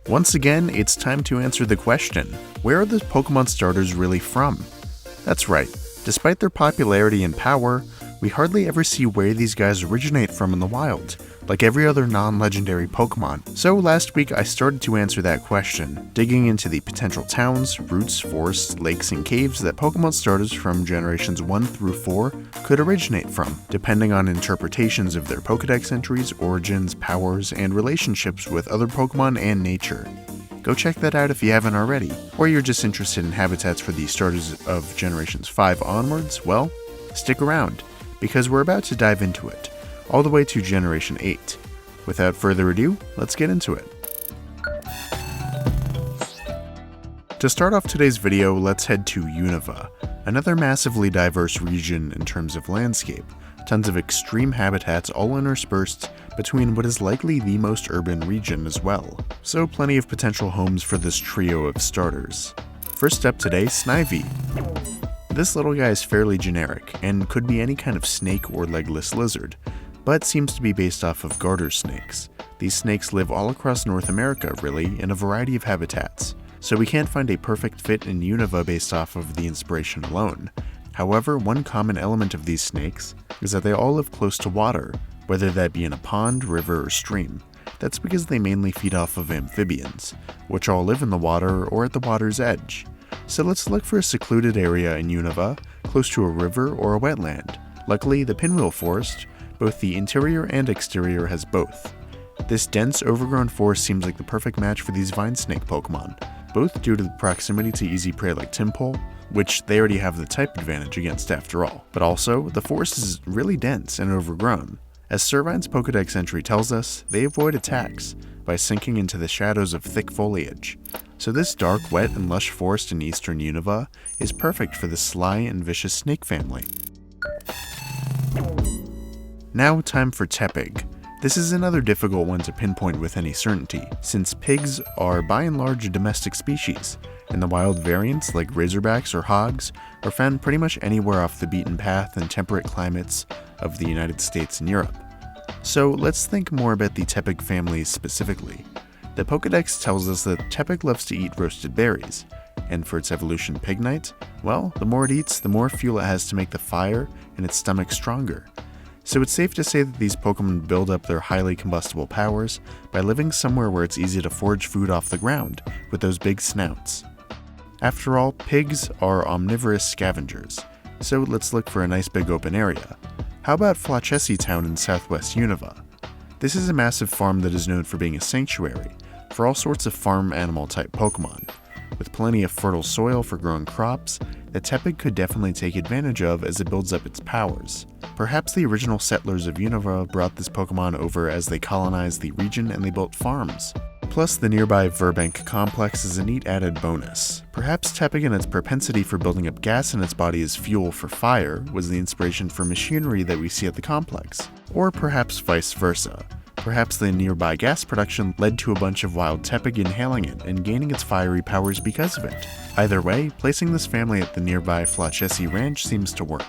Once again, it's time to answer the question, where are the Pokemon starters really from? That's right, despite their popularity and power, we hardly ever see where these guys originate from in the wild, like every other non-legendary Pokemon. So last week I started to answer that question, digging into the potential towns, routes, forests, lakes, and caves that Pokemon starters from generations 1 through 4 could originate from, depending on interpretations of their Pokedex entries, origins, powers, and relationships with other Pokemon and nature. Go check that out if you haven't already, or you're just interested in habitats for the starters of generations 5 onwards, well, stick around, because we're about to dive into it, all the way to Generation 8. Without further ado, let's get into it. To start off today's video, let's head to Unova, another massively diverse region in terms of landscape, tons of extreme habitats all interspersed between what is likely the most urban region as well, so plenty of potential homes for this trio of starters. First up today, Snivy. This little guy is fairly generic, and could be any kind of snake or legless lizard, but seems to be based off of garter snakes. These snakes live all across North America, really, in a variety of habitats, so we can't find a perfect fit in Unova based off of the inspiration alone. However, one common element of these snakes is that they all live close to water, whether that be in a pond, river, or stream. That's because they mainly feed off of amphibians, which all live in the water or at the water's edge. So let's look for a secluded area in Unova, close to a river or a wetland. Luckily, the Pinwheel Forest, both the interior and exterior, has both. This dense, overgrown forest seems like the perfect match for these vine snake Pokemon, both due to the proximity to easy prey like Tympole, which they already have the type advantage against after all, but also, the forest is really dense and overgrown. As Servine's Pokedex entry tells us, they avoid attacks by sinking into the shadows of thick foliage. So this dark, wet, and lush forest in eastern Unova is perfect for the sly and vicious snake family. Now time for Tepig. This is another difficult one to pinpoint with any certainty, since pigs are by and large a domestic species, and the wild variants like razorbacks or hogs are found pretty much anywhere off the beaten path in temperate climates of the United States and Europe. So let's think more about the Tepig family specifically. The Pokedex tells us that Tepig loves to eat roasted berries, and for its evolution Pignite, well, the more it eats, the more fuel it has to make the fire in its stomach stronger. So it's safe to say that these Pokemon build up their highly combustible powers by living somewhere where it's easy to forage food off the ground with those big snouts. After all, pigs are omnivorous scavengers, so let's look for a nice big open area. How about Flachessi Town in southwest Unova? This is a massive farm that is known for being a sanctuary for all sorts of farm animal type Pokemon. With plenty of fertile soil for growing crops, that Tepig could definitely take advantage of as it builds up its powers. Perhaps the original settlers of Unova brought this Pokemon over as they colonized the region and they built farms. Plus, the nearby Verbank complex is a neat added bonus. Perhaps Tepig and its propensity for building up gas in its body as fuel for fire was the inspiration for machinery that we see at the complex. Or perhaps vice versa. Perhaps the nearby gas production led to a bunch of wild Tepig inhaling it and gaining its fiery powers because of it. Either way, placing this family at the nearby Flachessi Ranch seems to work.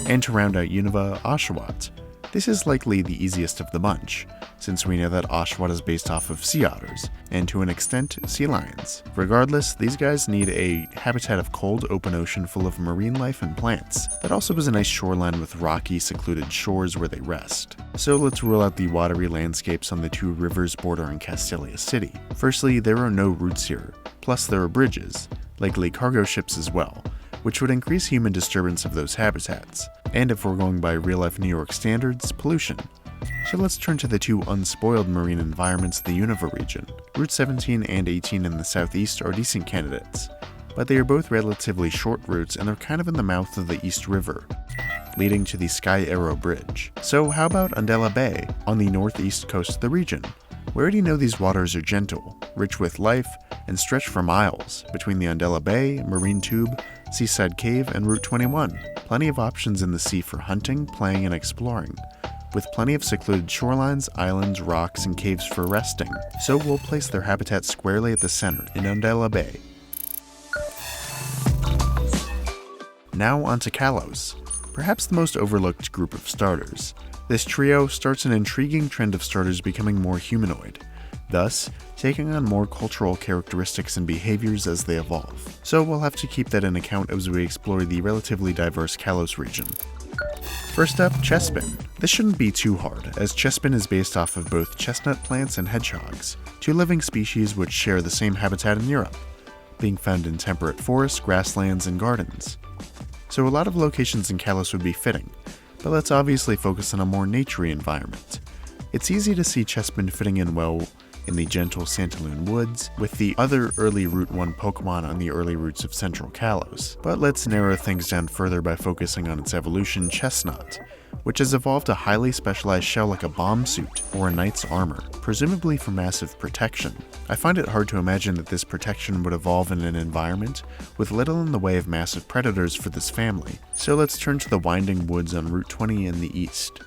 And to round out Unova, Oshawott. This is likely the easiest of the bunch, since we know that Oshawott is based off of sea otters, and to an extent, sea lions. Regardless, these guys need a habitat of cold, open ocean full of marine life and plants, that also has a nice shoreline with rocky, secluded shores where they rest. So let's rule out the watery landscapes on the two rivers bordering Castelia City. Firstly, there are no routes here, plus there are bridges, likely cargo ships as well, which would increase human disturbance of those habitats, and if we're going by real-life New York standards, pollution. So let's turn to the two unspoiled marine environments of the Unova region. Route 17 and 18 in the southeast are decent candidates, but they are both relatively short routes and they're kind of in the mouth of the East River, leading to the Sky Arrow Bridge. So how about Undella Bay, on the northeast coast of the region? We already know these waters are gentle, rich with life, and stretch for miles between the Undella Bay, Marine Tube, Seaside Cave, and Route 21. Plenty of options in the sea for hunting, playing, and exploring, with plenty of secluded shorelines, islands, rocks, and caves for resting. So we'll place their habitat squarely at the center, in Undella Bay. Now onto Kalos, perhaps the most overlooked group of starters. This trio starts an intriguing trend of starters becoming more humanoid. thus taking on more cultural characteristics and behaviors as they evolve. So we'll have to keep that in account as we explore the relatively diverse Kalos region. First up, Chespin. This shouldn't be too hard, as Chespin is based off of both chestnut plants and hedgehogs, two living species which share the same habitat in Europe, being found in temperate forests, grasslands, and gardens. So a lot of locations in Kalos would be fitting, but let's obviously focus on a more naturey environment. It's easy to see Chespin fitting in well in the gentle Santaloon woods, with the other early Route 1 Pokémon on the early routes of Central Kalos. But let's narrow things down further by focusing on its evolution, Chestnut, which has evolved a highly specialized shell like a bomb suit or a knight's armor, presumably for massive protection. I find it hard to imagine that this protection would evolve in an environment with little in the way of massive predators for this family. So let's turn to the winding woods on Route 20 in the east.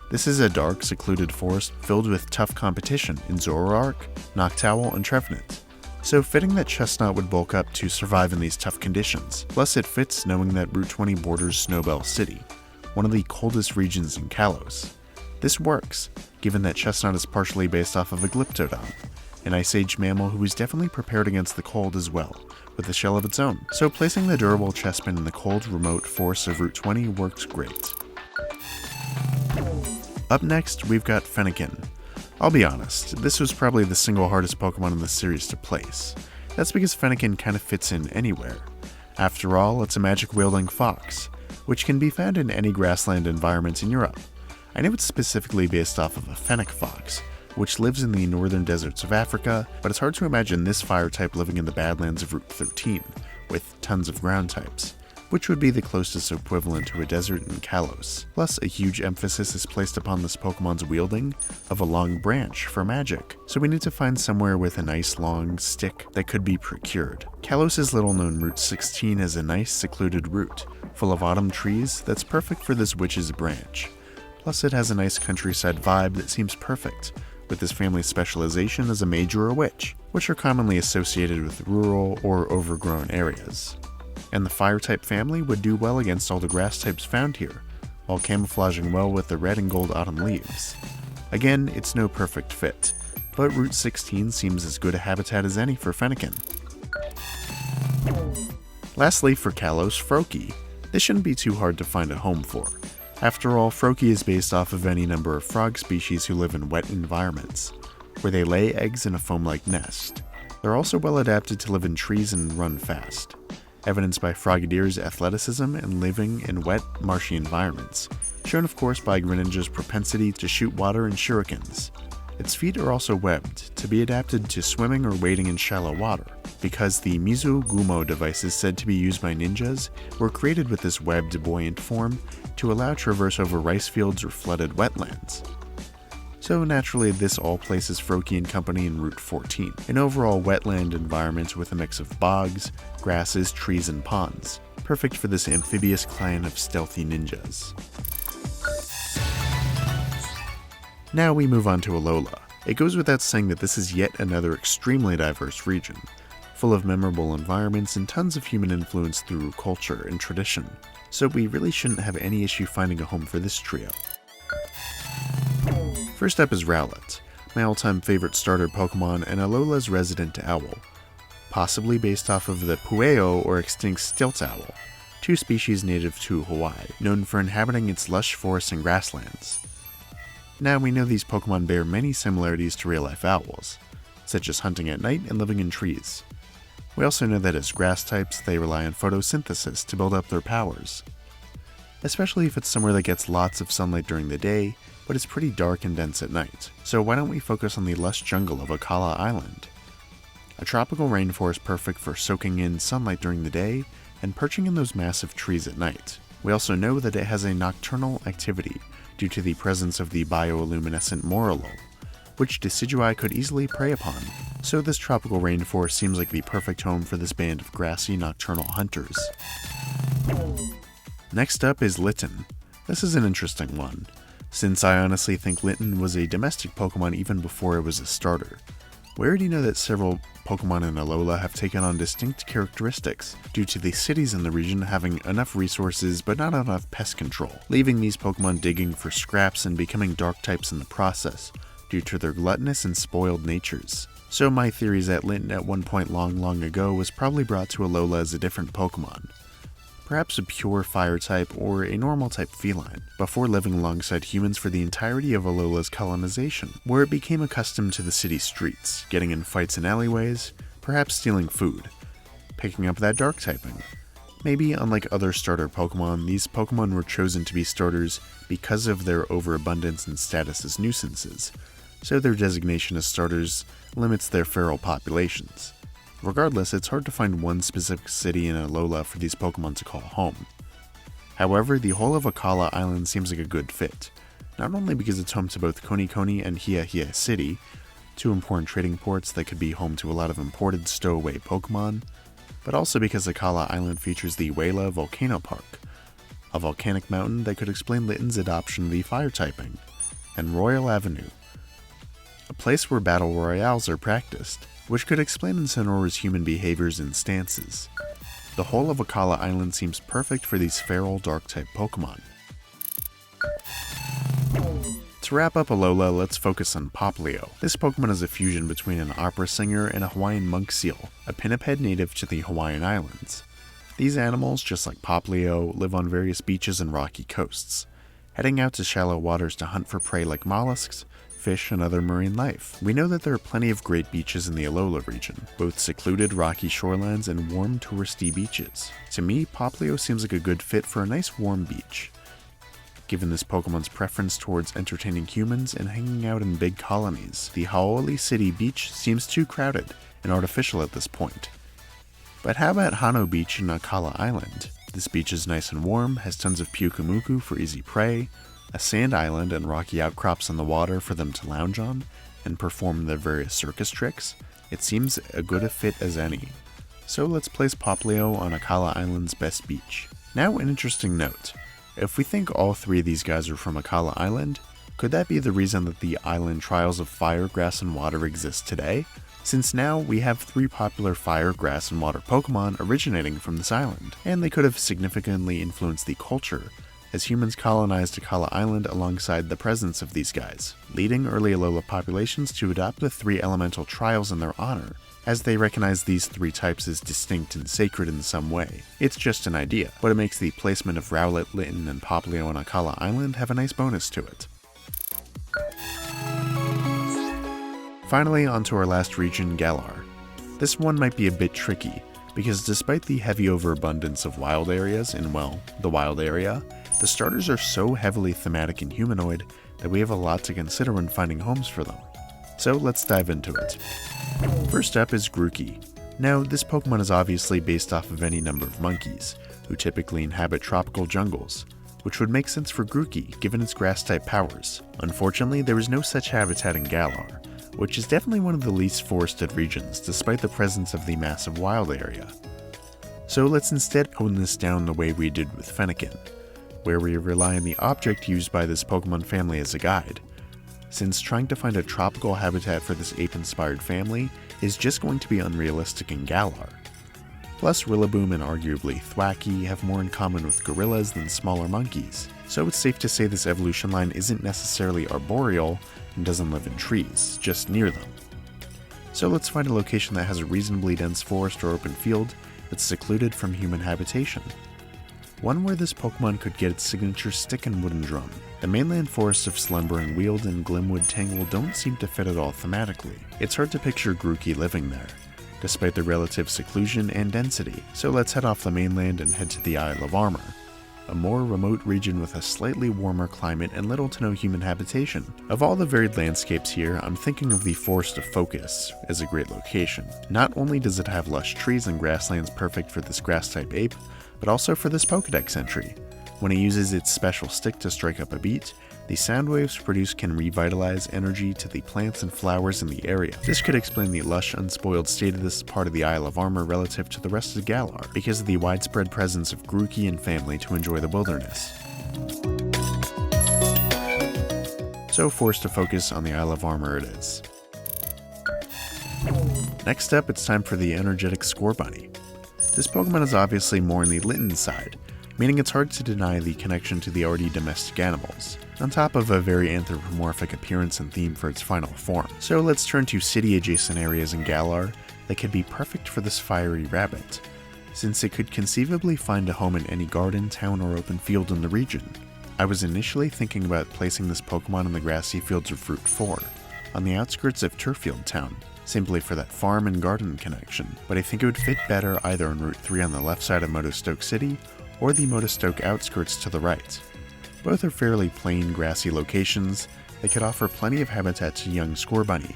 This is a dark, secluded forest filled with tough competition in Zoroark, Noctowl, and Trevenant. So fitting that Chestnut would bulk up to survive in these tough conditions. Plus it fits knowing that Route 20 borders Snowbell City, one of the coldest regions in Kalos. This works, given that Chestnut is partially based off of a Glyptodon, an Ice Age mammal who is definitely prepared against the cold as well, with a shell of its own. So placing the durable Chespin in the cold, remote forests of Route 20 worked great. Up next, we've got Fennekin. I'll be honest, this was probably the single hardest Pokemon in the series to place. That's because Fennekin kind of fits in anywhere. After all, it's a magic-wielding fox, which can be found in any grassland environment in Europe. I know it's specifically based off of a fennec fox, which lives in the northern deserts of Africa, but it's hard to imagine this fire type living in the Badlands of Route 13, with tons of ground types, which would be the closest equivalent to a desert in Kalos. Plus, a huge emphasis is placed upon this Pokemon's wielding of a long branch for magic, so we need to find somewhere with a nice long stick that could be procured. Kalos' little-known Route 16 is a nice secluded route, full of autumn trees that's perfect for this witch's branch. Plus, it has a nice countryside vibe that seems perfect, with this family's specialization as a mage or a witch, which are commonly associated with rural or overgrown areas. And the fire-type family would do well against all the grass types found here, while camouflaging well with the red and gold autumn leaves. Again, it's no perfect fit, but Route 16 seems as good a habitat as any for Fennekin. Lastly, for Kalos, Froakie. This shouldn't be too hard to find a home for. After all, Froakie is based off of any number of frog species who live in wet environments, where they lay eggs in a foam-like nest. They're also well adapted to live in trees and run fast, evidenced by Froggedier's athleticism and living in wet, marshy environments, shown of course by Greninja's propensity to shoot water and shurikens. Its feet are also webbed, to be adapted to swimming or wading in shallow water, because the Mizu-Gumo devices said to be used by ninjas were created with this webbed, buoyant form to allow traverse over rice fields or flooded wetlands. So naturally, this all places Froakie and company in Route 14, an overall wetland environment with a mix of bogs, grasses, trees, and ponds, perfect for this amphibious clan of stealthy ninjas. Now we move on to Alola. It goes without saying that this is yet another extremely diverse region, full of memorable environments and tons of human influence through culture and tradition, so we really shouldn't have any issue finding a home for this trio. First up is Rowlet, my all-time favorite starter Pokemon and Alola's resident owl, possibly based off of the Pueo or extinct stilt owl, two species native to Hawaii, known for inhabiting its lush forests and grasslands. Now we know these Pokemon bear many similarities to real-life owls, such as hunting at night and living in trees. We also know that as grass types, they rely on photosynthesis to build up their powers, especially if it's somewhere that gets lots of sunlight during the day, but it's pretty dark and dense at night. So why don't we focus on the lush jungle of Akala Island? A tropical rainforest perfect for soaking in sunlight during the day and perching in those massive trees at night. We also know that it has a nocturnal activity due to the presence of the bioluminescent Morolo, which Decidueye could easily prey upon. So this tropical rainforest seems like the perfect home for this band of grassy nocturnal hunters. Next up is Litten. This is an interesting one, since I honestly think Litten was a domestic Pokemon even before it was a starter. We already know that several Pokemon in Alola have taken on distinct characteristics due to the cities in the region having enough resources but not enough pest control, leaving these Pokemon digging for scraps and becoming dark types in the process, due to their gluttonous and spoiled natures. So my theory is that Litten at one point long ago was probably brought to Alola as a different Pokemon. Perhaps a pure fire type or a normal type feline, before living alongside humans for the entirety of Alola's colonization, where it became accustomed to the city streets, getting in fights in alleyways, perhaps stealing food, picking up that dark typing. Maybe, unlike other starter Pokemon, these Pokemon were chosen to be starters because of their overabundance and status as nuisances, so their designation as starters limits their feral populations. Regardless, it's hard to find one specific city in Alola for these Pokemon to call home. However, the whole of Akala Island seems like a good fit, not only because it's home to both Konikoni and Hiahia City, two important trading ports that could be home to a lot of imported stowaway Pokemon, but also because Akala Island features the Wela Volcano Park, a volcanic mountain that could explain Litten's adoption of the fire typing, and Royal Avenue, a place where battle royales are practiced, which could explain Insanora's human behaviors and stances. The whole of Akala Island seems perfect for these feral dark-type Pokemon. To wrap up Alola, let's focus on Popplio. This Pokemon is a fusion between an opera singer and a Hawaiian monk seal, a pinniped native to the Hawaiian Islands. These animals, just like Popplio, live on various beaches and rocky coasts, heading out to shallow waters to hunt for prey like mollusks, fish, and other marine life. We know that there are plenty of great beaches in the Alola region, both secluded rocky shorelines and warm touristy beaches. To me, Popplio seems like a good fit for a nice warm beach, given this Pokemon's preference towards entertaining humans and hanging out in big colonies. The Hau'oli City beach seems too crowded and artificial at this point. But how about Hano Beach in Akala Island? This beach is nice and warm, has tons of Pyukumuku for easy prey, a sand island and rocky outcrops in the water for them to lounge on and perform their various circus tricks. It seems as good a fit as any. So let's place Popplio on Akala Island's best beach. Now an interesting note. If we think all three of these guys are from Akala Island, could that be the reason that the island trials of fire, grass, and water exist today? Since now we have three popular fire, grass, and water Pokemon originating from this island, and they could have significantly influenced the culture as humans colonized Akala Island alongside the presence of these guys, leading early Alola populations to adopt the three elemental trials in their honor, as they recognize these three types as distinct and sacred in some way. It's just an idea, but it makes the placement of Rowlet, Litten, and Popplio on Akala Island have a nice bonus to it. Finally, onto our last region, Galar. This one might be a bit tricky, because despite the heavy overabundance of wild areas in, well, the wild area, the starters are so heavily thematic and humanoid that we have a lot to consider when finding homes for them. So let's dive into it. First up is Grookey. Now, this Pokemon is obviously based off of any number of monkeys, who typically inhabit tropical jungles, which would make sense for Grookey given its grass-type powers. Unfortunately, there is no such habitat in Galar, which is definitely one of the least forested regions despite the presence of the massive wild area. So let's instead hone this down the way we did with Fennekin, where we rely on the object used by this Pokemon family as a guide, since trying to find a tropical habitat for this ape-inspired family is just going to be unrealistic in Galar. Plus, Rillaboom and arguably Thwackey have more in common with gorillas than smaller monkeys, so it's safe to say this evolution line isn't necessarily arboreal and doesn't live in trees, just near them. So let's find a location that has a reasonably dense forest or open field that's secluded from human habitation. One where this Pokemon could get its signature stick and wooden drum. The mainland forests of Slumbering Weald and Glimwood Tangle don't seem to fit at all thematically. It's hard to picture Grookey living there, despite the relative seclusion and density. So let's head off the mainland and head to the Isle of Armor, a more remote region with a slightly warmer climate and little to no human habitation. Of all the varied landscapes here, I'm thinking of the Forest of Focus as a great location. Not only does it have lush trees and grasslands perfect for this grass-type ape, but also for this Pokedex entry. When it uses its special stick to strike up a beat, the sound waves produced can revitalize energy to the plants and flowers in the area. This could explain the lush, unspoiled state of this part of the Isle of Armor relative to the rest of Galar, because of the widespread presence of Grookey and family to enjoy the wilderness. So forced to focus on the Isle of Armor it is. Next up, it's time for the energetic Scorbunny. This Pokemon is obviously more on the Litten side, meaning it's hard to deny the connection to the already domestic animals, on top of a very anthropomorphic appearance and theme for its final form. So let's turn to city-adjacent areas in Galar that could be perfect for this fiery rabbit, since it could conceivably find a home in any garden, town, or open field in the region. I was initially thinking about placing this Pokemon in the grassy fields of Route 4, on the outskirts of Turffield Town, simply for that farm and garden connection, but I think it would fit better either on Route 3 on the left side of Motostoke City, or the Motostoke outskirts to the right. Both are fairly plain, grassy locations that could offer plenty of habitat to young Scorbunny,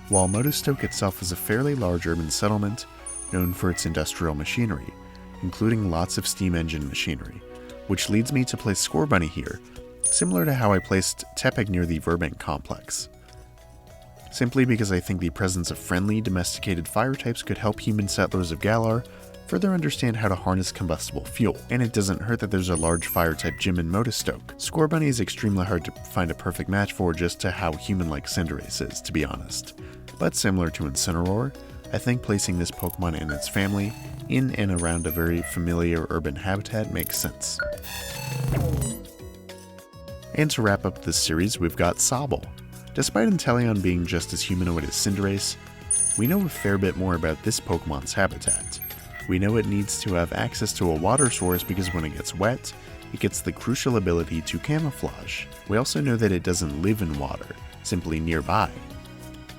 while Motostoke itself is a fairly large urban settlement known for its industrial machinery, including lots of steam engine machinery, which leads me to place Scorbunny here, similar to how I placed Tepig near the Verbank complex. Simply because I think the presence of friendly, domesticated fire types could help human settlers of Galar further understand how to harness combustible fuel, and it doesn't hurt that there's a large fire-type gym in Motostoke. Scorbunny is extremely hard to find a perfect match for just to how human-like Cinderace is, to be honest. But similar to Incineroar, I think placing this Pokemon and its family in and around a very familiar urban habitat makes sense. And to wrap up this series, we've got Sobble. Despite Inteleon being just as humanoid as Cinderace, we know a fair bit more about this Pokemon's habitat. We know it needs to have access to a water source because when it gets wet, it gets the crucial ability to camouflage. We also know that it doesn't live in water, simply nearby,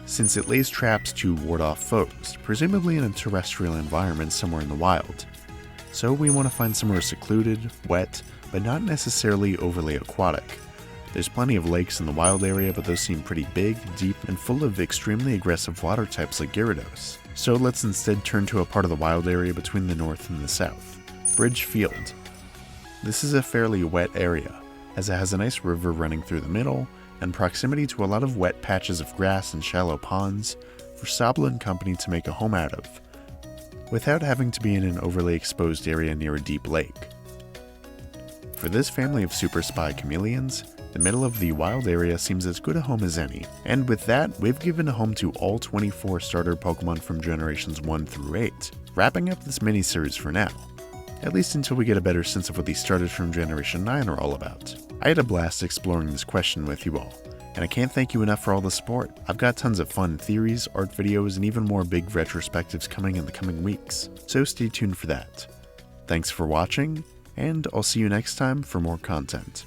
since it lays traps to ward off foes, presumably in a terrestrial environment somewhere in the wild. So we want to find somewhere secluded, wet, but not necessarily overly aquatic. There's plenty of lakes in the wild area, but those seem pretty big, deep, and full of extremely aggressive water types like Gyarados. So let's instead turn to a part of the wild area between the north and the south, Bridge Field. This is a fairly wet area, as it has a nice river running through the middle, and proximity to a lot of wet patches of grass and shallow ponds for Sobble and company to make a home out of, without having to be in an overly exposed area near a deep lake. For this family of super spy chameleons, the middle of the wild area seems as good a home as any, and with that, we've given a home to all 24 starter Pokemon from generations 1 through 8, wrapping up this mini-series for now, at least until we get a better sense of what these starters from Generation 9 are all about. I had a blast exploring this question with you all, and I can't thank you enough for all the support. I've got tons of fun theories, art videos, and even more big retrospectives coming in the coming weeks, so stay tuned for that. Thanks for watching, and I'll see you next time for more content.